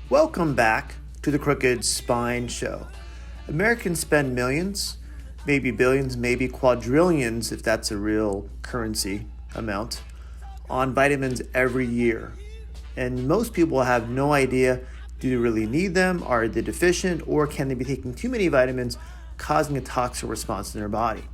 Welcome back to the Crooked Spine Show. Americans spend millions, maybe billions, maybe quadrillions, if that's a real currency amount, on vitamins every year. And most people have no idea, do they really need them, are they deficient, or can they be taking too many vitamins, causing a toxic response in their body?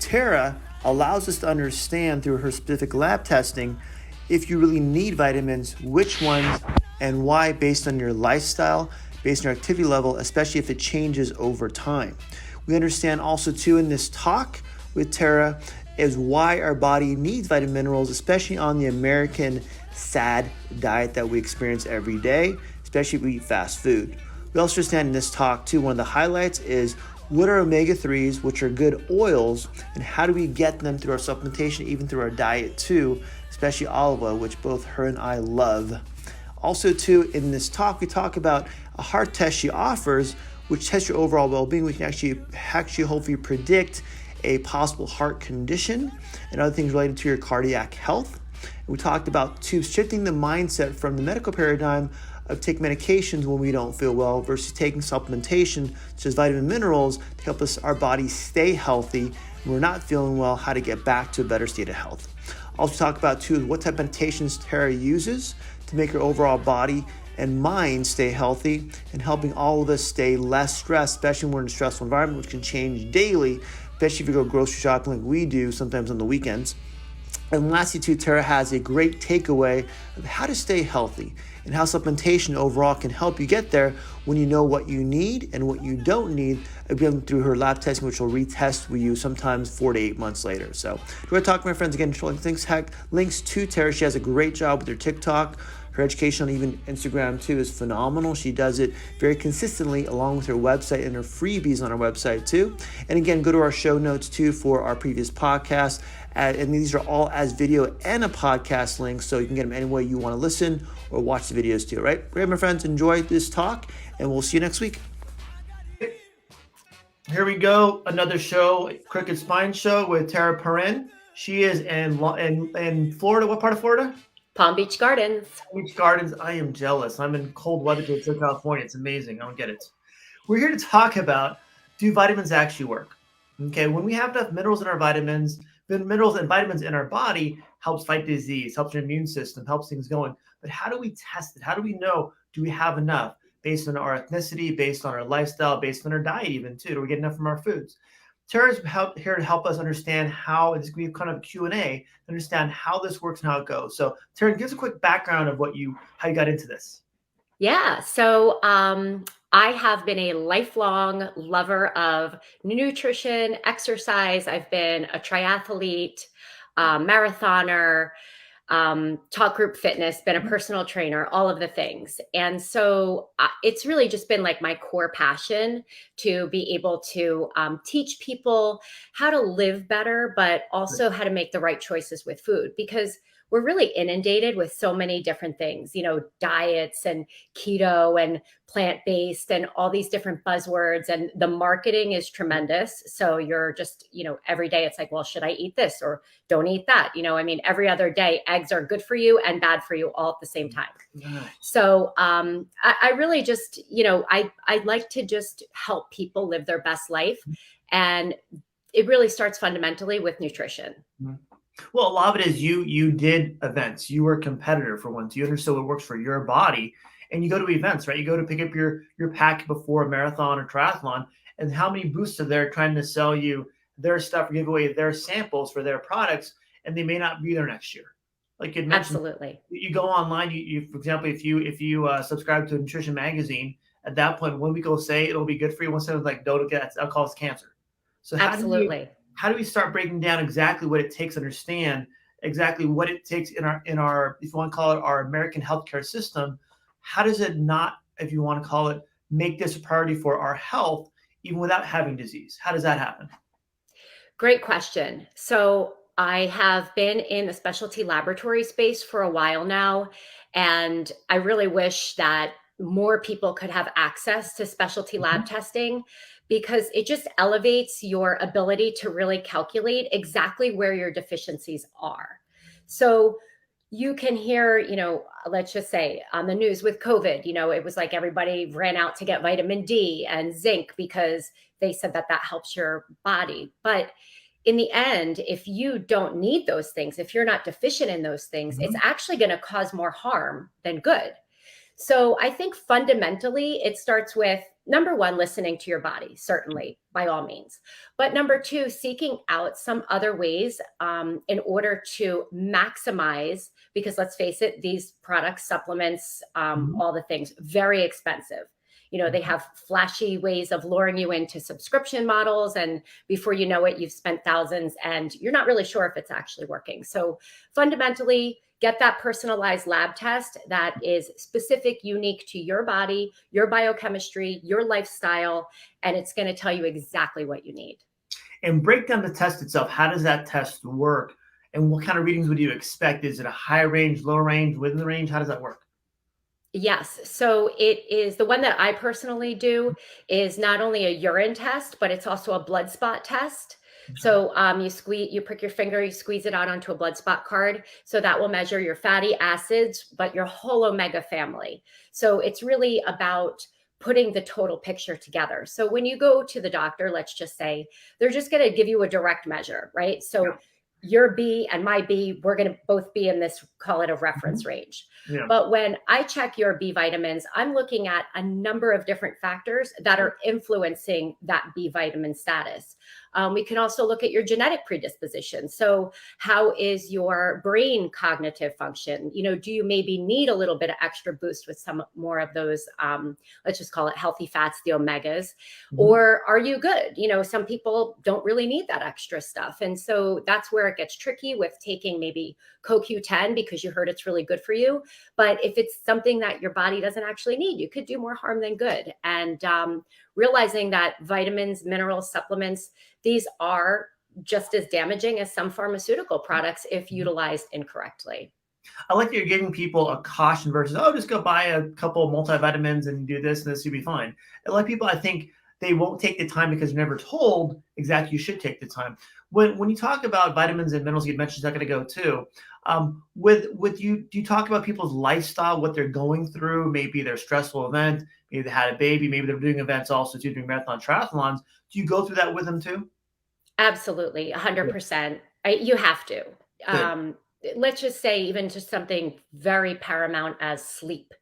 Tarra allows us to understand through her specific lab testing if you really need vitamins, which ones, and why, based on your lifestyle, based on your activity level, especially if it changes over time. We understand also too in this talk with Tarra is why our body needs vitamin minerals, especially on the American SAD diet that we experience every day, especially if we eat fast food. We also understand in this talk too, one of the highlights is what are omega-3s, which are good oils, and how do we get them through our supplementation, even through our diet too, especially olive oil, which both her and I love. Also too, in this talk, we talk about a heart test she offers, which tests your overall well-being. We can actually hopefully predict a possible heart condition and other things related to your cardiac health. And we talked about too, shifting the mindset from the medical paradigm of taking medications when we don't feel well versus taking supplementation, such as vitamin minerals, to help our body stay healthy when we're not feeling well, how to get back to a better state of health. Also talk about too, what type of meditations Tarra uses to make her overall body and mind stay healthy and helping all of us stay less stressed, especially when we're in a stressful environment, which can change daily, especially if you go grocery shopping like we do sometimes on the weekends. And lastly too, Tarra has a great takeaway of how to stay healthy and how supplementation overall can help you get there when you know what you need and what you don't need, again through her lab testing, which will retest with you sometimes 4 to 8 months later. So we're going to talk to my friends again, links to Tarra. She has a great job with her TikTok. Her education on even Instagram too is phenomenal. She does it very consistently along with her website and her freebies on her website too. And again, go to our show notes too for our previous podcast. And these are all as video and a podcast link, so you can get them any way you want to listen or watch the videos too, right? Great, my friends, enjoy this talk, and we'll see you next week. Here we go, another show, Crooked Spine Show with Tarra Perrin. She is in Florida. What part of Florida? Palm Beach Gardens. Palm Beach Gardens. I am jealous. I'm in cold weather to California. It's amazing. I don't get it. We're here to talk about, do vitamins actually work? Okay, when we have enough minerals in our vitamins, the minerals and vitamins in our body helps fight disease, helps your immune system, helps things going. But how do we test it? How do we know, do we have enough based on our ethnicity, based on our lifestyle, based on our diet even too? Do we get enough from our foods? Tarra's here to help us understand how, it's going to be kind of a Q&A, to understand how this works and how it goes. So Tarra, give us a quick background of how you got into this. Yeah, so I have been a lifelong lover of nutrition, exercise. I've been a triathlete, marathoner, talk group fitness, been a personal trainer, all of the things. And so it's really just been like my core passion to be able to teach people how to live better, but also how to make the right choices with food, because we're really inundated with so many different things, diets and keto and plant-based and all these different buzzwords, and the marketing is tremendous. So you're just, every day it's like, well, should I eat this or don't eat that? Every other day, eggs are good for you and bad for you all at the same time. Yeah. So I really just, I'd like to just help people live their best life. And it really starts fundamentally with nutrition. Mm-hmm. Well, a lot of it is you did events. You were a competitor for once. You understood what works for your body, and you go to events, right? You go to pick up your pack before a marathon or triathlon, and how many booths are there trying to sell you their stuff or give away their samples for their products, and they may not be there next year. Like you mentioned, absolutely. You go online. You for example, if you subscribe to a nutrition magazine, at that point, one week it'll say it'll be good for you. One second, like don't get, I'll cause cancer. So absolutely. How do we start breaking down exactly what it takes to understand exactly what it takes in our, if you want to call it our American healthcare system? How does it not, if you want to call it, make this a priority for our health, even without having disease? How does that happen? Great question. So I have been in the specialty laboratory space for a while now, and I really wish that more people could have access to specialty lab testing, because it just elevates your ability to really calculate exactly where your deficiencies are. So you can hear, let's just say on the news with COVID, it was like everybody ran out to get vitamin D and zinc because they said that that helps your body. But in the end, if you don't need those things, if you're not deficient in those things, it's actually going to cause more harm than good. So I think fundamentally it starts with number one, listening to your body, certainly by all means. But number two, seeking out some other ways in order to maximize, because let's face it, these products, supplements, all the things, very expensive. They have flashy ways of luring you into subscription models. And before you know it, you've spent thousands and you're not really sure if it's actually working. So fundamentally, get that personalized lab test that is specific, unique to your body, your biochemistry, your lifestyle, and it's going to tell you exactly what you need. And break down the test itself. How does that test work? And what kind of readings would you expect? Is it a high range, low range, within the range? How does that work? Yes. So it is the one that I personally do is not only a urine test, but it's also a blood spot test. So you prick your finger, you squeeze it out onto a blood spot card. So that will measure your fatty acids, but your whole omega family. So it's really about putting the total picture together. So when you go to the doctor, let's just say they're just going to give you a direct measure, right? So your B and my B, we're going to both be in this, call it a reference range. Yeah. But when I check your B vitamins, I'm looking at a number of different factors that are influencing that B vitamin status. We can also look at your genetic predisposition. So how is your brain cognitive function? Do you maybe need a little bit of extra boost with some more of those, let's just call it healthy fats, the omegas, or are you good? Some people don't really need that extra stuff. And so that's where it gets tricky with taking maybe CoQ10 because you heard it's really good for you. But if it's something that your body doesn't actually need, you could do more harm than good. And realizing that vitamins, minerals, supplements, these are just as damaging as some pharmaceutical products if utilized incorrectly. I like that you're giving people a caution versus, just go buy a couple of multivitamins and do this and this, you'll be fine. A lot of people, I think, they won't take the time because they're never told exactly you should take the time. When you talk about vitamins and minerals, you mentioned a second ago too. Do you talk about people's lifestyle, what they're going through, maybe their stressful event, maybe they had a baby, maybe they're doing events also too, doing marathon triathlons. Do you go through that with them too? Absolutely, 100%. You have to. Let's just say even just something very paramount as sleep.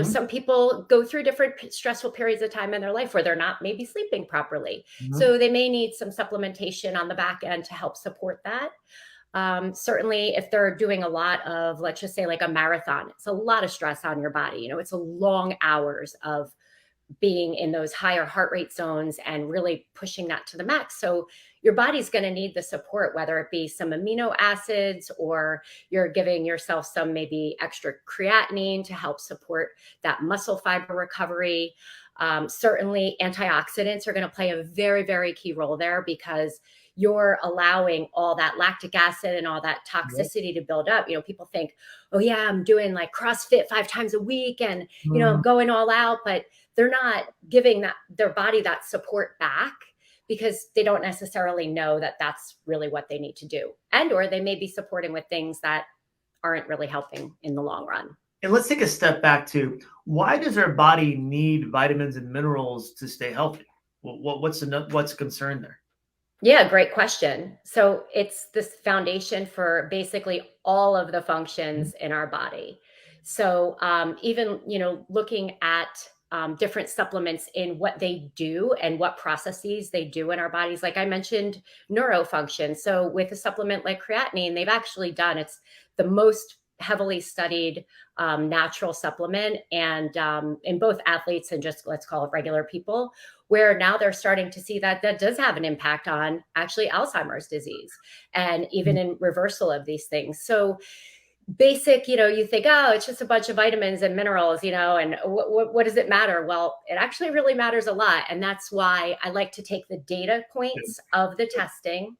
Some people go through different stressful periods of time in their life where they're not maybe sleeping properly. So they may need some supplementation on the back end to help support that. Certainly if they're doing a lot of, let's just say like a marathon, it's a lot of stress on your body. It's a long hours of being in those higher heart rate zones and really pushing that to the max. So your body's going to need the support, whether it be some amino acids or you're giving yourself some maybe extra creatinine to help support that muscle fiber recovery. Certainly antioxidants are going to play a very, very key role there because you're allowing all that lactic acid and all that toxicity to build up. People think, oh yeah, I'm doing like CrossFit 5 times a week and, I'm going all out, but they're not giving their body that support back because they don't necessarily know that that's really what they need to do. Or they may be supporting with things that aren't really helping in the long run. And let's take a step back to why does our body need vitamins and minerals to stay healthy? What's the concern there? Yeah, great question. So it's this foundation for basically all of the functions in our body. So even, looking at different supplements in what they do and what processes they do in our bodies. Like I mentioned, neurofunction. So with a supplement like creatinine, they've actually done, it's the most heavily studied natural supplement and in both athletes and just let's call it regular people, where now they're starting to see that does have an impact on actually Alzheimer's disease and even in reversal of these things. So basic, you think, oh, it's just a bunch of vitamins and minerals, and what does it matter? Well, it actually really matters a lot. And that's why I like to take the data points of the testing,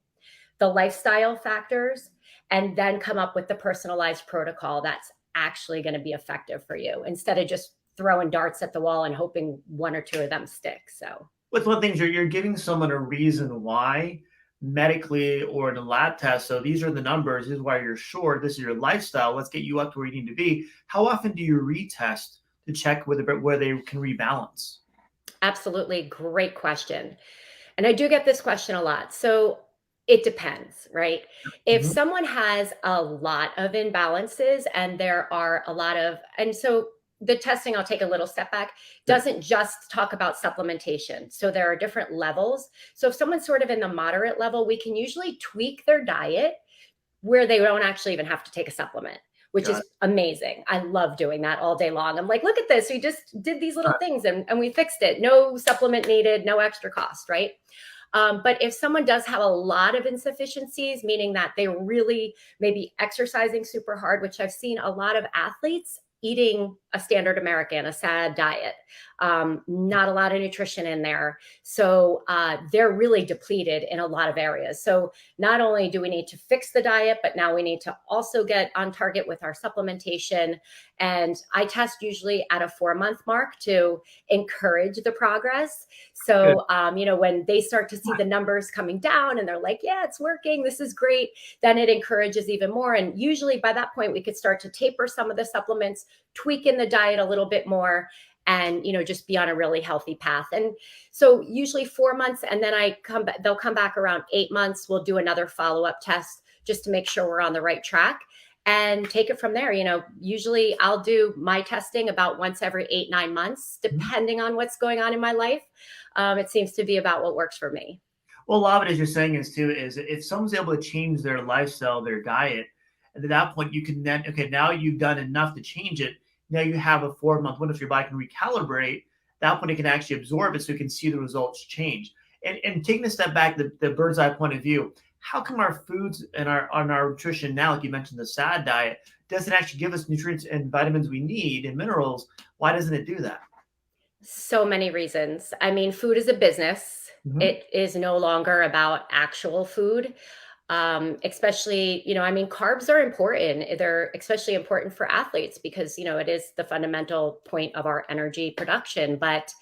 the lifestyle factors, and then come up with the personalized protocol that's actually going to be effective for you instead of just throwing darts at the wall and hoping 1 or 2 of them stick. So with one thing, you're giving someone a reason why medically or in a lab test. So these are the numbers. This is why you're short. This is your lifestyle. Let's get you up to where you need to be. How often do you retest to check where they can rebalance? Absolutely. Great question. And I do get this question a lot. So it depends, right? If Mhm. someone has a lot of imbalances and there are a lot of, and so the testing, I'll take a little step back, Sure. doesn't just talk about supplementation. So there are different levels. So if someone's sort of in the moderate level, we can usually tweak their diet where they don't actually even have to take a supplement, which Got is amazing. I love doing that all day long. I'm like, look at this. We just did these little things and we fixed it. No supplement needed, no extra cost, right? But if someone does have a lot of insufficiencies, meaning that they really maybe exercising super hard, which I've seen a lot of athletes eating a standard American, a SAD diet, not a lot of nutrition in there. So they're really depleted in a lot of areas. So not only do we need to fix the diet, but now we need to also get on target with our supplementation. And I test usually at a 4-month mark to encourage the progress. Good. So, when they start to see the numbers coming down and they're like, yeah, it's working, this is great, then it encourages even more. And usually by that point, we could start to taper some of the supplements, tweak in the diet a little bit more, and just be on a really healthy path. And so usually 4 months, and then they'll come back around 8 months. We'll do another follow-up test just to make sure we're on the right track and take it from there. Usually I'll do my testing about once every 8-9 months, depending on what's going on in my life. It seems to be about what works for me. Well, a lot of it, as you're saying, is if someone's able to change their lifestyle, their diet, and at that point you can then, okay, now you've done enough to change it. Now you have a 4-month window, if your body can recalibrate. That point it can actually absorb it, so you can see the results change. And taking a step back, the bird's eye point of view, how come our foods and our nutrition now, like you mentioned, the SAD diet, doesn't actually give us nutrients and vitamins we need and minerals? Why doesn't it do that? So many reasons. I mean, food is a business. Mhm. It is no longer about actual food. Especially, I mean, carbs are important. They're especially important for athletes because, it is the fundamental point of our energy production. But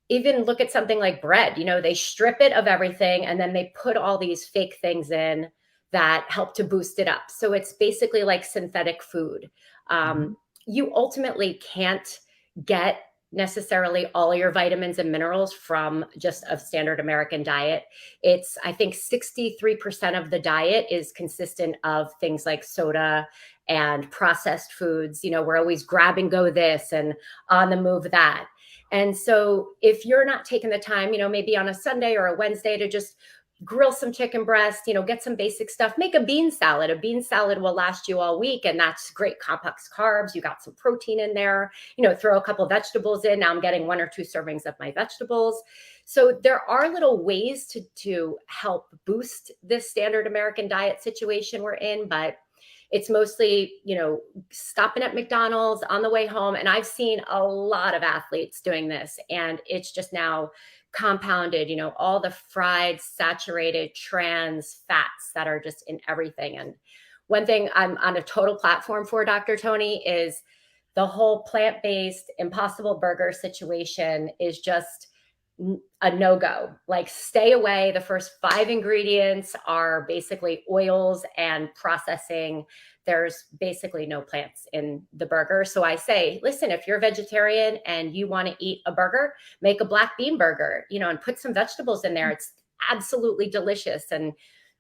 even look at something like bread, they strip it of everything and then they put all these fake things in that help to boost it up. So it's basically like synthetic food. Mhm. You ultimately can't get necessarily all your vitamins and minerals from just a standard American diet. It's, I think 63% of the diet is consistent of things like soda and processed foods. We're always grab and go this and on the move that. And so if you're not taking the time, maybe on a Sunday or a Wednesday to just grill some chicken breast, get some basic stuff, make a bean salad. A bean salad will last you all week. And that's great complex carbs. You got some protein in there, throw a couple vegetables in. Now I'm getting 1 or 2 servings of my vegetables. So there are little ways to help boost this standard American diet situation we're in, but it's mostly, stopping at McDonald's on the way home. And I've seen a lot of athletes doing this. And it's just now compounded, all the fried, saturated, trans fats that are just in everything. And one thing I'm on a total platform for, Dr. Tony, is the whole plant-based Impossible Burger situation is just a no-go. Like, stay away. The first 5 ingredients are basically oils and processing. There's basically no plants in the burger. So I say, listen, if you're a vegetarian and you want to eat a burger, make a black bean burger, and put some vegetables in there. It's absolutely delicious and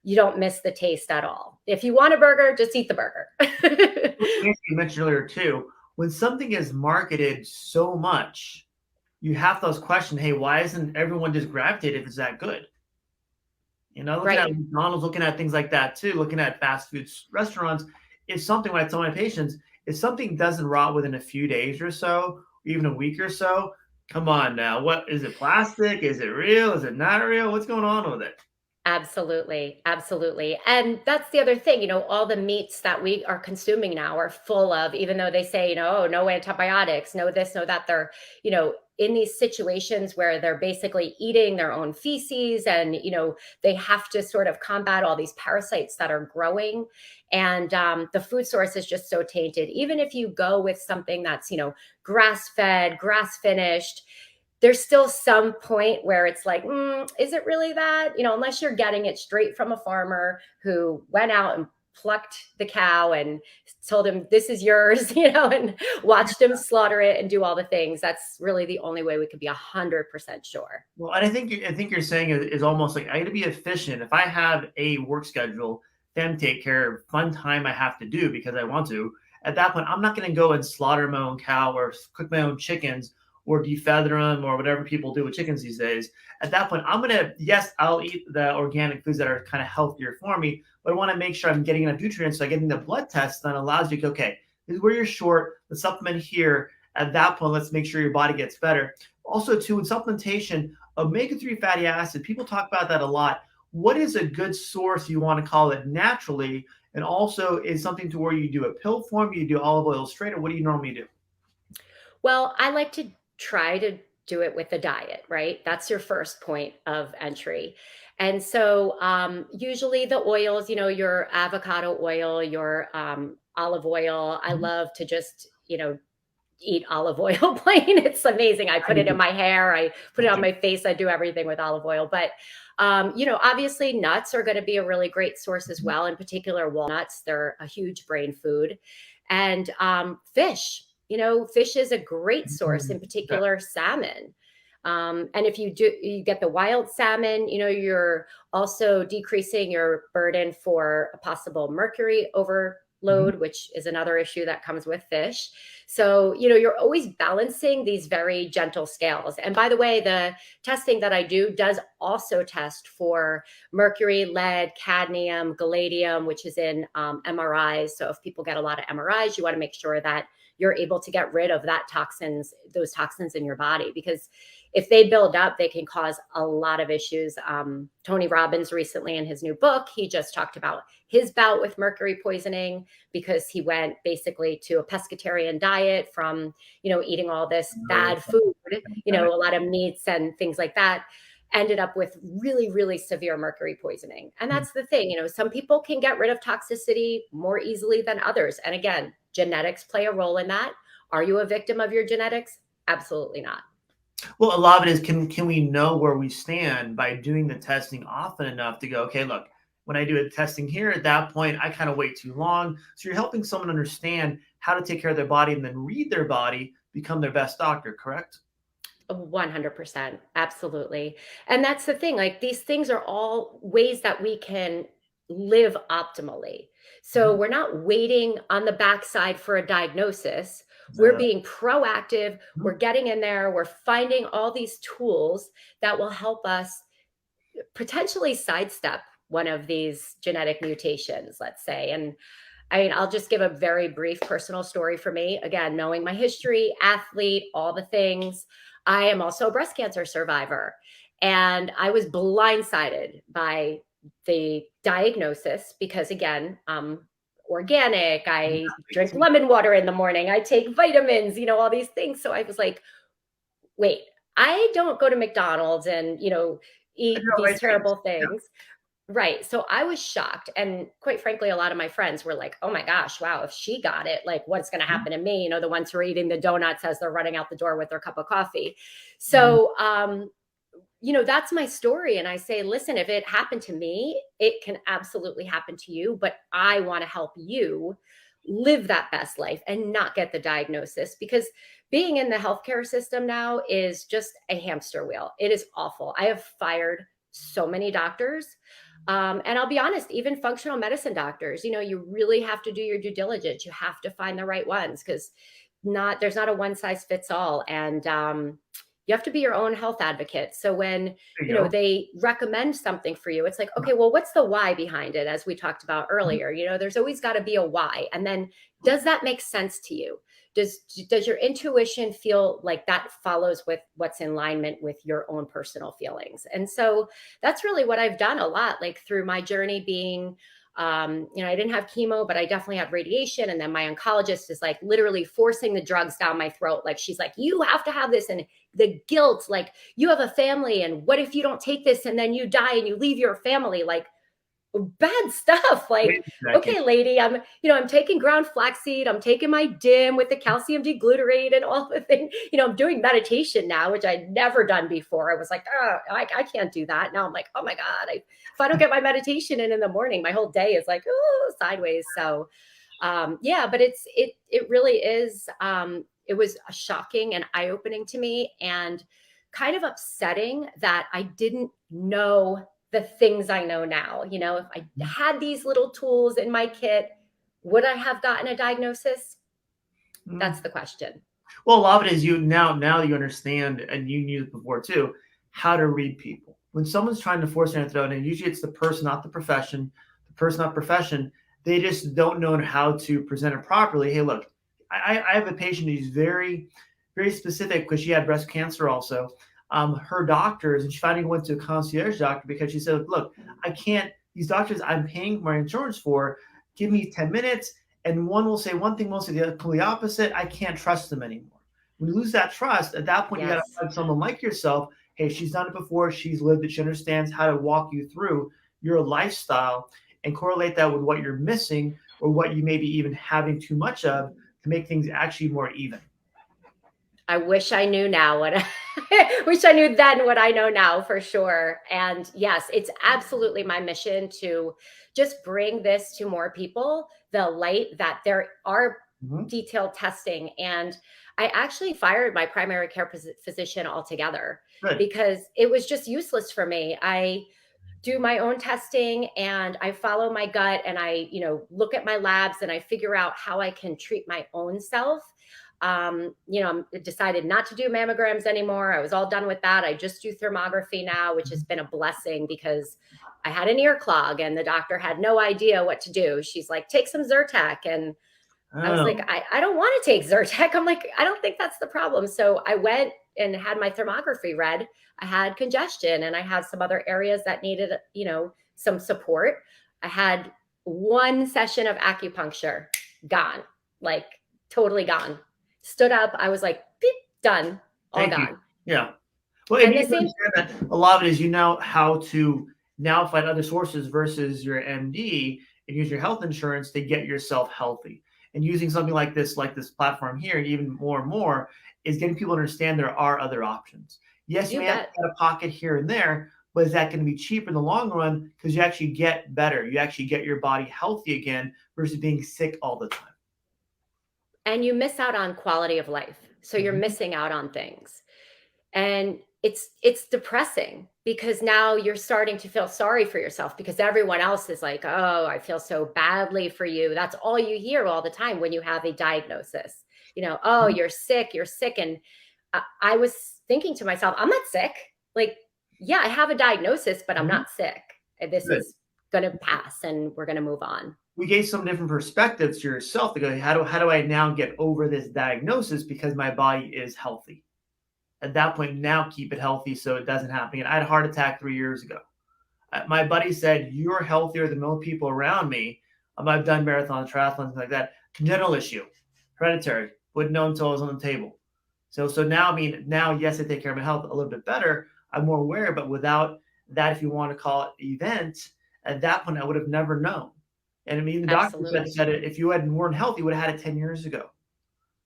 you don't miss the taste at all. If you want a burger, just eat the burger. You mentioned earlier too, when something is marketed so much, you have those questions. Hey, why isn't everyone just gravitated if it's that good? Looking Right. at McDonald's, looking at things like that too, looking at fast food restaurants, is something when I tell my patients, if something doesn't rot within a few days or so, even a week or so, come on now. What is it? Plastic? Is it real? Is it not real? What's going on with it? Absolutely. Absolutely. And that's the other thing, all the meats that we are consuming now are full of, even though they say, oh, no antibiotics, no this, no that, they're, in these situations where they're basically eating their own feces and, they have to sort of combat all these parasites that are growing. And the food source is just so tainted. Even if you go with something that's, grass fed, grass finished, there's still some point where it's like, is it really that? Unless you're getting it straight from a farmer who went out and plucked the cow and told him, this is yours, and watched him slaughter it and do all the things. That's really the only way we could be 100% sure. Well, and I think you're saying is almost like I got to be efficient. If I have a work schedule, then take care of fun time I have to do because I want to. At that point, I'm not going to go and slaughter my own cow or cook my own chickens or defeather them or whatever people do with chickens these days. At that point, yes, I'll eat the organic foods that are kind of healthier for me, but I want to make sure I'm getting enough nutrients. So getting the blood test then allows you to, okay, this is where you're short, the supplement here. At that point, let's make sure your body gets better. Also, too, in supplementation, omega-3 fatty acid, people talk about that a lot. What is a good source, you want to call it, naturally? And also, is something to where you do a pill form, you do olive oil straight, or what do you normally do? Well, I like to try to do it with the diet, right? That's your first point of entry. And so usually the oils, your avocado oil, your olive oil, I love to just, eat olive oil plain. It's amazing. I put it in my hair. I put it on my face. I do everything with olive oil. But, obviously nuts are going to be a really great source as well. In particular, walnuts, they're a huge brain food. And fish. Fish is a great source, in particular salmon. And if you get the wild salmon, you're also decreasing your burden for a possible mercury overload, which is another issue that comes with fish. So, you're always balancing these very gentle scales. And by the way, the testing that I do does also test for mercury, lead, cadmium, palladium, which is in MRIs. So if people get a lot of MRIs, you want to make sure that you're able to get rid of those toxins in your body, because if they build up, they can cause a lot of issues. Tony Robbins recently in his new book, he just talked about his bout with mercury poisoning because he went basically to a pescatarian diet from, eating all this bad food, a lot of meats and things like that, ended up with really, really severe mercury poisoning. And that's the thing, some people can get rid of toxicity more easily than others. And again, genetics play a role in that. Are you a victim of your genetics? Absolutely not. Well, a lot of it is can we know where we stand by doing the testing often enough to go, okay, look, when I do a testing here, at that point, I kind of wait too long. So you're helping someone understand how to take care of their body and then read their body, become their best doctor, correct? 100%. Absolutely. And that's the thing, like these things are all ways that we can live optimally. So we're not waiting on the backside for a diagnosis. We're being proactive. We're getting in there. We're finding all these tools that will help us potentially sidestep one of these genetic mutations, let's say. And I'll just give a very brief personal story for me. Again, knowing my history, athlete, all the things. I am also a breast cancer survivor. And I was blindsided by the diagnosis because, again, organic. I drink lemon water in the morning. I take vitamins, all these things. So I was like, wait, I don't go to McDonald's and, eat these terrible things. Right. So I was shocked. And quite frankly, a lot of my friends were like, oh my gosh, wow, if she got it, like what's going to happen to me? The ones who are eating the donuts as they're running out the door with their cup of coffee. So, that's my story. And I say, listen, if it happened to me, it can absolutely happen to you, but I want to help you live that best life and not get the diagnosis, because being in the healthcare system now is just a hamster wheel. It is awful. I have fired so many doctors. And I'll be honest, even functional medicine doctors, you really have to do your due diligence. You have to find the right ones because there's not a one size fits all. And you have to be your own health advocate. So when, they recommend something for you, it's like, okay, well, what's the why behind it? As we talked about earlier, there's always got to be a why. And then does that make sense to you? Does your intuition feel like that follows with what's in alignment with your own personal feelings? And so that's really what I've done a lot, like through my journey being, I didn't have chemo, but I definitely had radiation. And then my oncologist is like literally forcing the drugs down my throat. Like she's like, you have to have this. And the guilt, like you have a family. And what if you don't take this and then you die and you leave your family? Like, bad stuff. Like, Exactly. okay, lady, I'm taking ground flaxseed, I'm taking my DIM with the calcium deglutarate and all the things. I'm doing meditation now, which I'd never done before. I was like, oh, I can't do that. Now I'm like, oh my God, if I don't get my meditation in the morning, my whole day is like, oh, sideways. So, yeah, but it really is. It was shocking and eye opening to me, and kind of upsetting that I didn't know the things I know now. If I had these little tools in my kit, would I have gotten a diagnosis? That's the question. Well, a lot of it is you now that you understand, and you knew it before too, how to read people. When someone's trying to force their throat, and usually it's the person, not the profession, they just don't know how to present it properly. Hey, look, I have a patient who's very, very specific because she had breast cancer also. Her doctors, and she finally went to a concierge doctor because she said, look, I can't, these doctors I'm paying my insurance for, give me 10 minutes and one will say one thing, one will say the complete opposite. I can't trust them anymore. When you lose that trust, at that point, you got to Yes. find someone like yourself. Hey, she's done it before. She's lived it. She understands how to walk you through your lifestyle and correlate that with what you're missing or what you may be even having too much of to make things actually more even. I wish I knew now wish I knew then what I know now, for sure. And yes, it's absolutely my mission to just bring this to more people, the light that there are detailed testing. And I actually fired my primary care physician altogether Good. because it was just useless for me. I do my own testing and I follow my gut, and I, look at my labs and I figure out how I can treat my own self. I decided not to do mammograms anymore. I was all done with that. I just do thermography now, which has been a blessing because I had an ear clog and the doctor had no idea what to do. She's like, take some Zyrtec. And I was like, I don't want to take Zyrtec. I'm like, I don't think that's the problem. So I went and had my thermography read. I had congestion and I had some other areas that needed, some support. I had one session of acupuncture, gone, like totally gone. Stood up. I was like, beep, done, all Thank gone. you. Yeah. Well, and And you the same, understand that a lot of it is you know how to now find other sources versus your MD and use your health insurance to get yourself healthy. And using something like this platform here, and even more and more, is getting people to understand there are other options. Yes, you you may have to bet. cut a pocket here and there, but is that going to be cheaper in the long run? Because you actually get better. You actually get your body healthy again versus being sick all the time. And you miss out on quality of life. So you're missing out on things. And it's depressing because now you're starting to feel sorry for yourself because everyone else is like, oh, I feel so badly for you. That's all you hear all the time when you have a diagnosis. Oh, you're sick. And I was thinking to myself, I'm not sick. Like, yeah, I have a diagnosis, but I'm not sick. This Good. is going to pass and we're going to move on. We gave some different perspectives to yourself to go, how do I now get over this diagnosis because my body is healthy? At that point, now keep it healthy so it doesn't happen again. I had a heart attack 3 years ago. My buddy said, you're healthier than most people around me. I've done marathons, triathlons, things like that. Congenital issue, hereditary. Wouldn't know until I was on the table. So now, yes, I take care of my health a little bit better. I'm more aware, but without that, if you want to call it event, at that point, I would have never known. And the doctor said it, if you weren't healthy, you would have had it 10 years ago.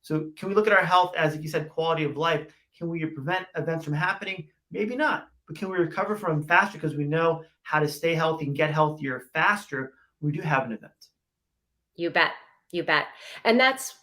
So can we look at our health as, like you said, quality of life? Can we prevent events from happening? Maybe not. But can we recover from them faster because we know how to stay healthy and get healthier faster when we do have an event? You bet. You bet. And that's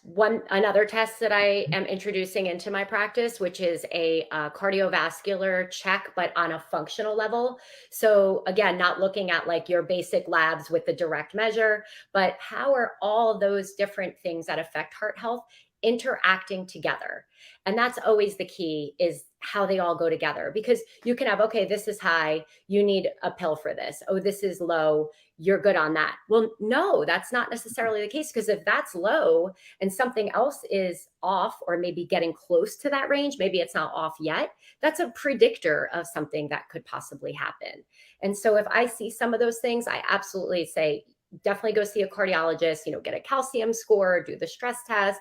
another test that I am introducing into my practice, which is a cardiovascular check, but on a functional level. So again, not looking at like your basic labs with the direct measure, but how are all those different things that affect heart health interacting together? And that's always the key, is how they all go together, because you can have, okay, this is high, you need a pill for this. Oh, this is low, you're good on that. Well, no, that's not necessarily the case, because if that's low and something else is off, or maybe getting close to that range, maybe it's not off yet, that's a predictor of something that could possibly happen. And so if I see some of those things, I absolutely say, definitely go see a cardiologist, get a calcium score, do the stress test,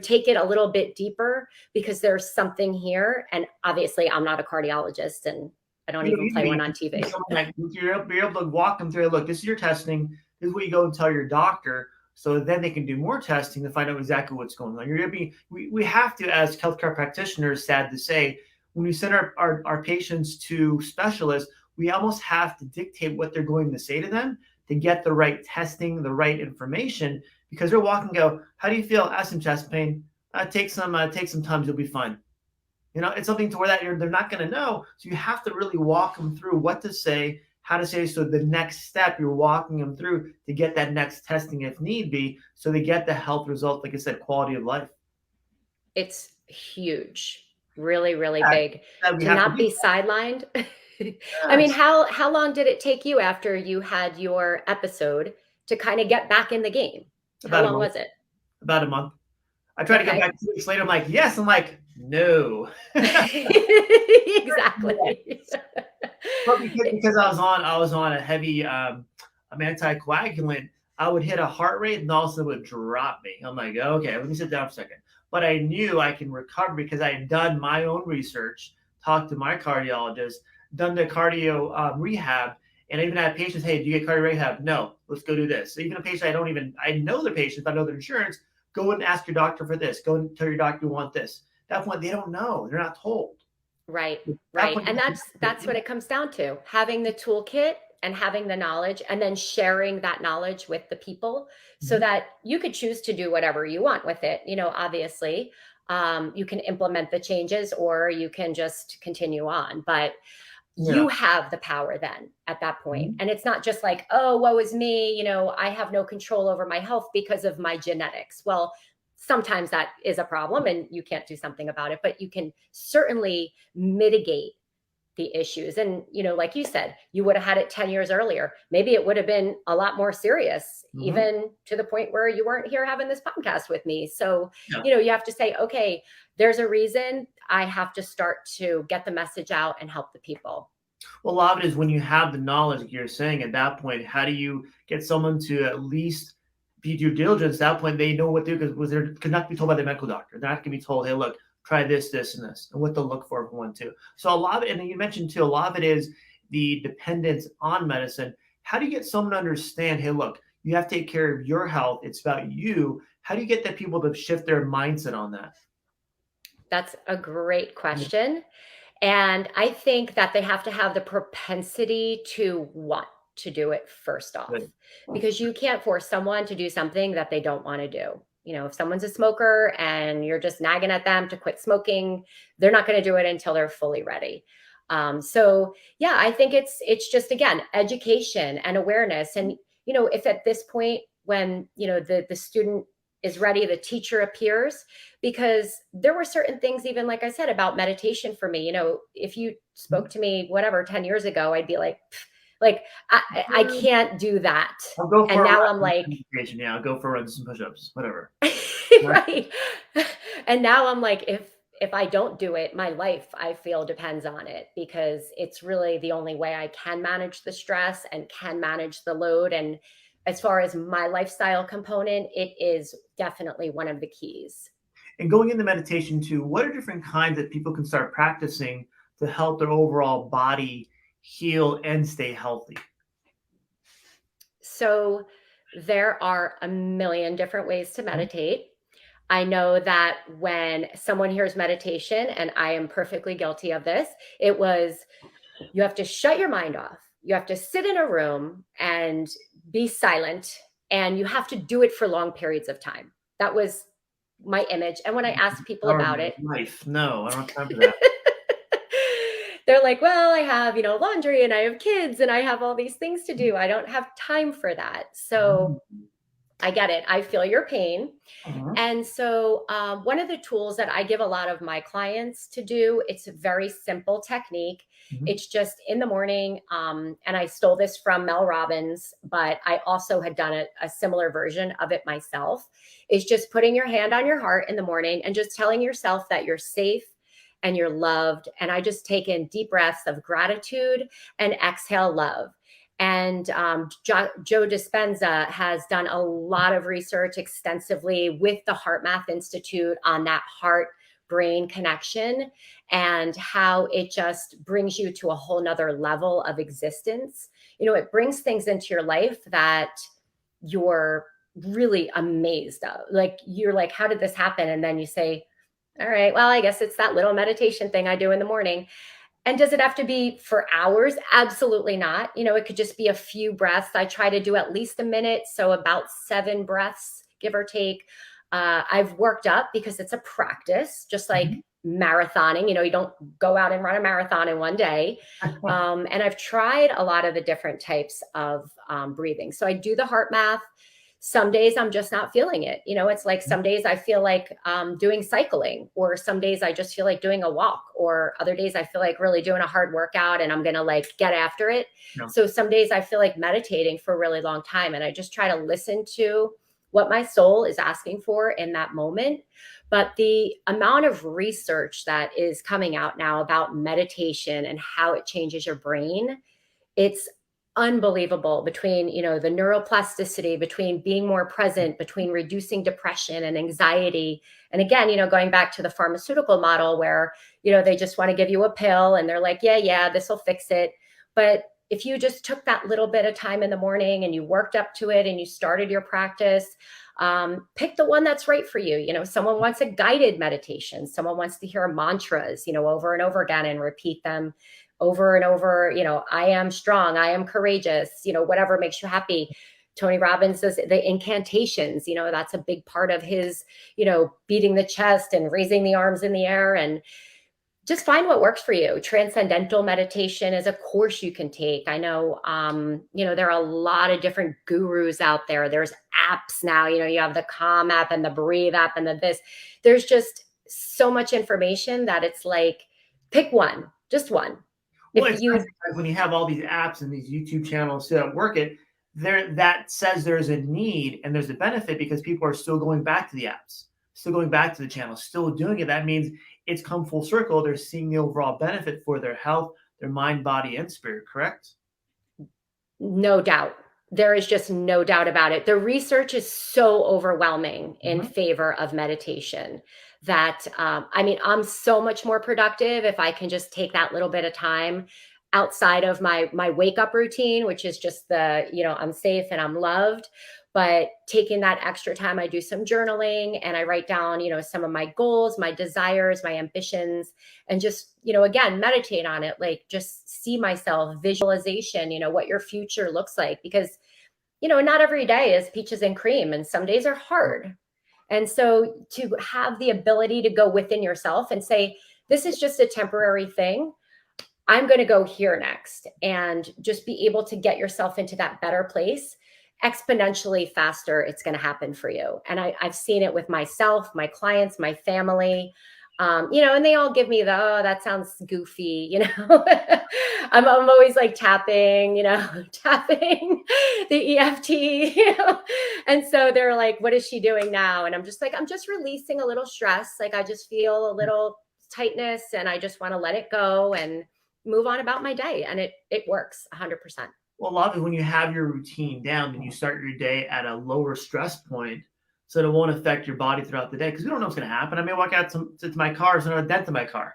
take it a little bit deeper, because there's something here. And obviously I'm not a cardiologist and I don't You don't even need to play be. one on TV. You're able to walk them through. Look, this is your testing. This is what you go and tell your doctor, so then they can do more testing to find out exactly what's going on. You're gonna be. We have to, as healthcare practitioners, sad to say, when we send our patients to specialists, we almost have to dictate what they're going to say to them to get the right testing, the right information, because they're walking. Go, how do you feel? Ask some chest pain. Take some Tums. You'll be fine. It's something to where that they're not going to know. So you have to really walk them through what to say, how to say. So the next step, you're walking them through to get that next testing if need be, so they get the health results. Like I said, quality of life. It's huge, really, really Yeah, big we to have to not do be sidelined. I mean, Yes. how long did it take you after you had your episode to kind of get back in the game? How About a long month. was it? About a month. I tried to go Okay. back 2 weeks later. I'm like, yes. I'm like, no. Exactly. But because I was on a heavy anticoagulant, I would hit a heart rate and all of a sudden it would drop me. I'm like, okay, let me sit down for a second. But I knew I can recover because I had done my own research, talked to my cardiologist, done the cardio rehab, and I even had patients, hey, do you get cardio rehab? No, let's go do this. So even a patient I know their patients, I know their insurance, go and ask your doctor for this. Go and tell your doctor you want this. At that point, they don't know. They're not told. Right, At that right. point, And that's what it comes down to, having the toolkit and having the knowledge and then sharing that knowledge with the people so Mhm. that you could choose to do whatever you want with it. Obviously, you can implement the changes or you can just continue on. But Yeah. you have the power then at that point. Mhm. And it's not just like, oh, woe is me. I have no control over my health because of my genetics. Well, sometimes that is a problem and you can't do something about it, but you can certainly mitigate the issues. And, like you said, you would have had it 10 years earlier. Maybe it would have been a lot more serious, Mhm. even to the point where you weren't here having this podcast with me. So, Yeah. you have to say, okay, there's a reason. I have to start to get the message out and help the people. Well, a lot of it is when you have the knowledge, like you're saying, at that point, how do you get someone to at least be due diligence? At that point, they know what to do because they're could not be told by the medical doctor. They're not going to be told, hey, look, try this, this, and this, and what to look for one too. So a lot of it, and you mentioned too, a lot of it is the dependence on medicine. How do you get someone to understand, hey, look, you have to take care of your health. It's about you. How do you get the people to shift their mindset on that? That's a great question. And I think that they have to have the propensity to want to do it first off, Good. because you can't force someone to do something that they don't want to do. If someone's a smoker and you're just nagging at them to quit smoking, they're not going to do it until they're fully ready. So yeah, I think it's just, again, education and awareness. And, if at this point when, the student is ready, the teacher appears, because there were certain things, even like I said, about meditation for me. If you spoke to me, whatever, 10 years ago, I'd be like, I can't do that. I'll go for And a now run. I'm like, Yeah, I'll go for runs, some push-ups, whatever. right. And now I'm like, if I don't do it, my life, I feel, depends on it, because it's really the only way I can manage the stress and can manage the load. And as far as my lifestyle component, it is definitely one of the keys. And going into meditation too, what are different kinds that people can start practicing to help their overall body heal and stay healthy? So there are a million different ways to meditate. I know that when someone hears meditation, and I am perfectly guilty of this, it was, you have to shut your mind off. You have to sit in a room and be silent, and you have to do it for long periods of time. That was my image. And when I asked people Power about my it, life. No, I don't have time for that. they're like, well, I have, laundry and I have kids and I have all these things to do. I don't have time for that. So I get it. I feel your pain. Mhm. And so one of the tools that I give a lot of my clients to do, it's a very simple technique. Mhm. It's just in the morning. And I stole this from Mel Robbins, but I also had done a similar version of it myself. Is just putting your hand on your heart in the morning and just telling yourself that you're safe and you're loved. And I just take in deep breaths of gratitude and exhale love. And Joe Dispenza has done a lot of research extensively with the Heart Math Institute on that heart brain connection and how it just brings you to a whole nother level of existence. It brings things into your life that you're really amazed of. Like, you're like, how did this happen? And then you say, all right, well, I guess it's that little meditation thing I do in the morning. And does it have to be for hours? Absolutely not. It could just be a few breaths. I try to do at least a minute. So about 7 breaths, give or take. I've worked up because it's a practice, just like marathoning. You don't go out and run a marathon in one day. And I've tried a lot of the different types of breathing. So I do the heart math. Some days I'm just not feeling it. It's like some days I feel like doing cycling, or some days I just feel like doing a walk, or other days I feel like really doing a hard workout and I'm going to like get after it. No. So some days I feel like meditating for a really long time, and I just try to listen to what my soul is asking for in that moment. But the amount of research that is coming out now about meditation and how it changes your brain, it's unbelievable, between, the neuroplasticity, between being more present, between reducing depression and anxiety. And again, going back to the pharmaceutical model where, they just want to give you a pill and they're like, yeah, this will fix it. But if you just took that little bit of time in the morning and you worked up to it and you started your practice, pick the one that's right for you. Someone wants a guided meditation. Someone wants to hear mantras, over and over again and repeat them over and over. I am strong, I am courageous, whatever makes you happy. Tony Robbins does the incantations, that's a big part of his, beating the chest and raising the arms in the air. And just find what works for you. Transcendental meditation is a course you can take. I know, there are a lot of different gurus out there. There's apps now, you have the Calm app and the Breathe app and this. There's just so much information that it's like, pick one, just one. Well, it's nice when you have all these apps and these YouTube channels that work it, that says there's a need and there's a benefit because people are still going back to the apps, still going back to the channel, still doing it. That means it's come full circle. They're seeing the overall benefit for their health, their mind, body, and spirit, correct? No doubt. There is just no doubt about it. The research is so overwhelming in favor of meditation that, I'm so much more productive if I can just take that little bit of time outside of my wake up routine, which is just I'm safe and I'm loved. But taking that extra time, I do some journaling and I write down, some of my goals, my desires, my ambitions, and just, again, meditate on it. Like, just see myself, visualization, what your future looks like, because, not every day is peaches and cream, and some days are hard. And so to have the ability to go within yourself and say, this is just a temporary thing, I'm going to go here next, and just be able to get yourself into that better place exponentially faster, it's going to happen for you. And I've seen it with myself, my clients, my family, and they all give me oh, that sounds goofy, I'm always like tapping, tapping the EFT, and so they're like, what is she doing now? And I'm just like, I'm just releasing a little stress. Like, I just feel a little tightness and I just want to let it go and move on about my day. And it works 100%. Well, a lot of it, when you have your routine down, then you start your day at a lower stress point, so it won't affect your body throughout the day. Because we don't know what's going to happen. I may walk out to my car, there's a dent in my car.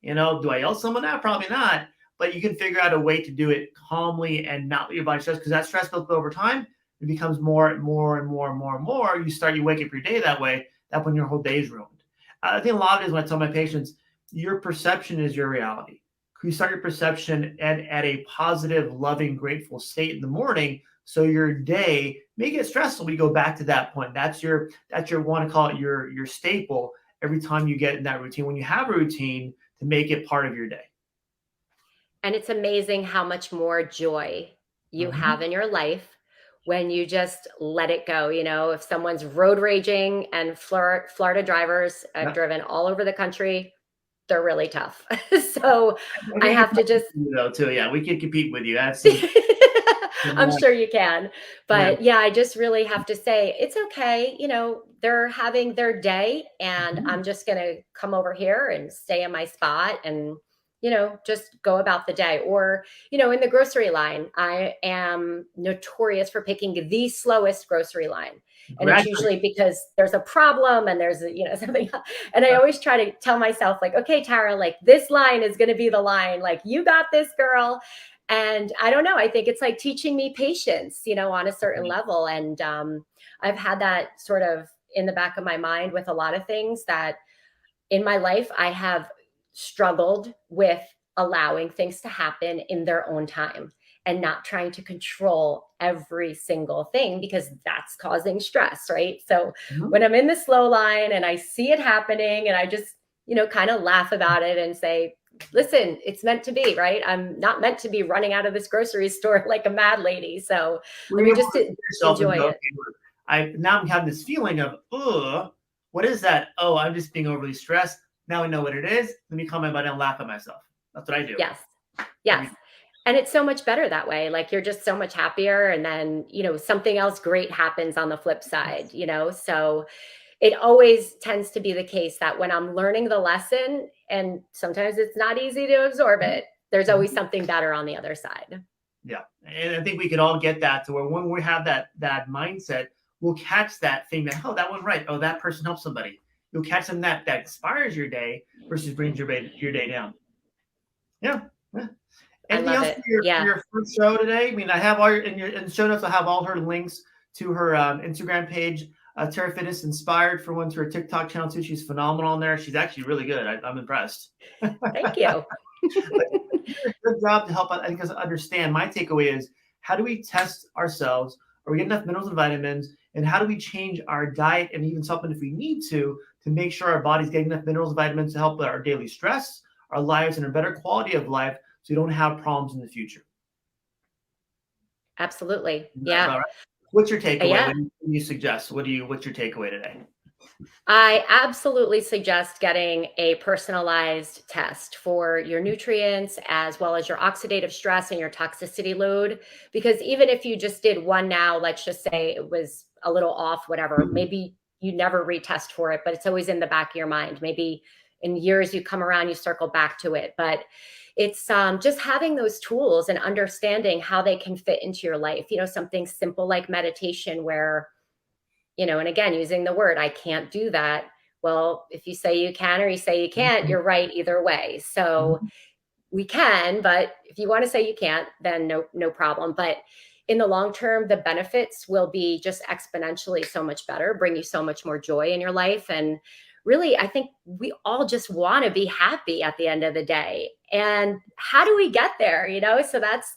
Do I yell at someone? No, probably not. But you can figure out a way to do it calmly and not let your body stress, because that stress builds up over time. It becomes more and more and more and more and more. You wake up your day that way. That's when your whole day is ruined. I think a lot of it is when I tell my patients, your perception is your reality. You start your perception at a positive, loving, grateful state in the morning, so your day may get stressful. We go back to that point. That's your want to call it your staple every time you get in that routine. When you have a routine, to make it part of your day. And it's amazing how much more joy you have in your life when you just let it go. If someone's road raging, and Florida drivers, I've driven all over the country, they're really tough. So I have to just, too. Yeah, we can compete with you. I'm sure you can, but yeah, I just really have to say, it's okay. They're having their day, and I'm just going to come over here and stay in my spot and, just go about the day. Or, in the grocery line, I am notorious for picking the slowest grocery line. And it's Gradually. usually because there's a problem and there's, something. And I always try to tell myself like, okay, Tara, like this line is going to be the line, like you got this, girl. And I don't know, I think it's like teaching me patience, on a certain level. And I've had that sort of in the back of my mind with a lot of things that in my life, I have struggled with allowing things to happen in their own time and not trying to control every single thing because that's causing stress, right? So when I'm in the slow line and I see it happening and I just, kind of laugh about it and say, listen, it's meant to be, right? I'm not meant to be running out of this grocery store like a mad lady. So let me just enjoy it. Now I'm having this feeling of, what is that? Oh, I'm just being overly stressed. Now I know what it is. Let me calm my body and laugh at myself. That's what I do. Yes. And it's so much better that way. Like you're just so much happier. And then, something else great happens on the flip side, so it always tends to be the case that when I'm learning the lesson, and sometimes it's not easy to absorb it, there's always something better on the other side. Yeah. And I think we could all get that to where when we have that mindset, we'll catch that thing that, oh, that went right. Oh, that person helped somebody. You'll catch them that inspires your day versus brings your day down. Yeah. Anything else for your first show today? I mean, I have all in the show notes. I have all her links to her Instagram page, Tarra Fitness Inspired, for one, to her TikTok channel too. She's phenomenal on there. She's actually really good. I'm impressed. Thank you. Good job to help I think us understand. My takeaway is, how do we test ourselves? Are we getting enough minerals and vitamins? And how do we change our diet and even supplement if we need to make sure our body's getting enough minerals and vitamins to help with our daily stress, our lives, and a better quality of life, so we don't have problems in the future? Absolutely. Yeah. Right? What's your takeaway? What do you suggest? What's your takeaway today? I absolutely suggest getting a personalized test for your nutrients as well as your oxidative stress and your toxicity load. Because even if you just did one now, let's just say it was a little off, whatever, maybe you never retest for it, but it's always in the back of your mind. Maybe in years you come around, you circle back to it. But it's just having those tools and understanding how they can fit into your life. Something simple like meditation where, and again, using the word, I can't do that. Well, if you say you can or you say you can't, you're right either way. So we can, but if you want to say you can't, then no problem. But in the long term, the benefits will be just exponentially so much better, bring you so much more joy in your life. And really, I think we all just want to be happy at the end of the day. And how do we get there? So that's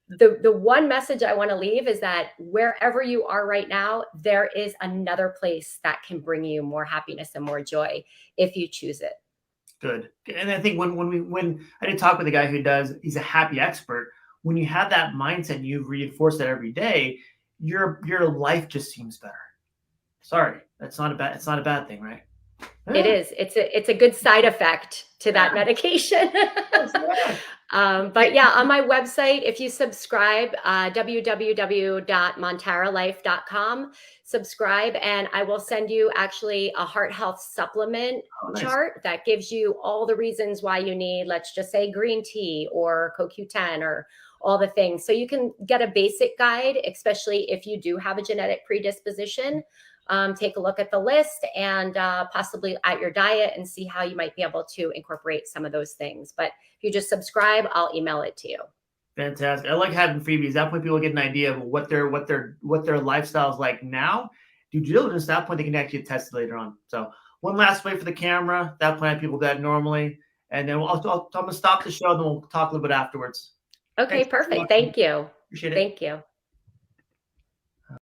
the one message I want to leave, is that wherever you are right now, there is another place that can bring you more happiness and more joy if you choose it. Good. And I think when I did talk with a guy he's a happy expert. When you have that mindset and you reinforce that every day, your life just seems better. Sorry, it's not a bad thing, right? It is. It's a good side effect to that medication. But yeah, on my website, if you subscribe, www.montaralife.com, subscribe, and I will send you actually a heart health supplement chart that gives you all the reasons why you need, let's just say, green tea or CoQ10 or all the things. So you can get a basic guide, especially if you do have a genetic predisposition. Take a look at the list and possibly at your diet and see how you might be able to incorporate some of those things. But if you just subscribe, I'll email it to you. Fantastic. I like having freebies. That point, people get an idea of what their lifestyle is like now. Due diligence, at that point, they can actually test it later on. So one last way for the camera. At that point, people that normally, and then I'm going to stop the show, and then we'll talk a little bit afterwards. Okay, perfect. Thank you. Appreciate it. Thank you.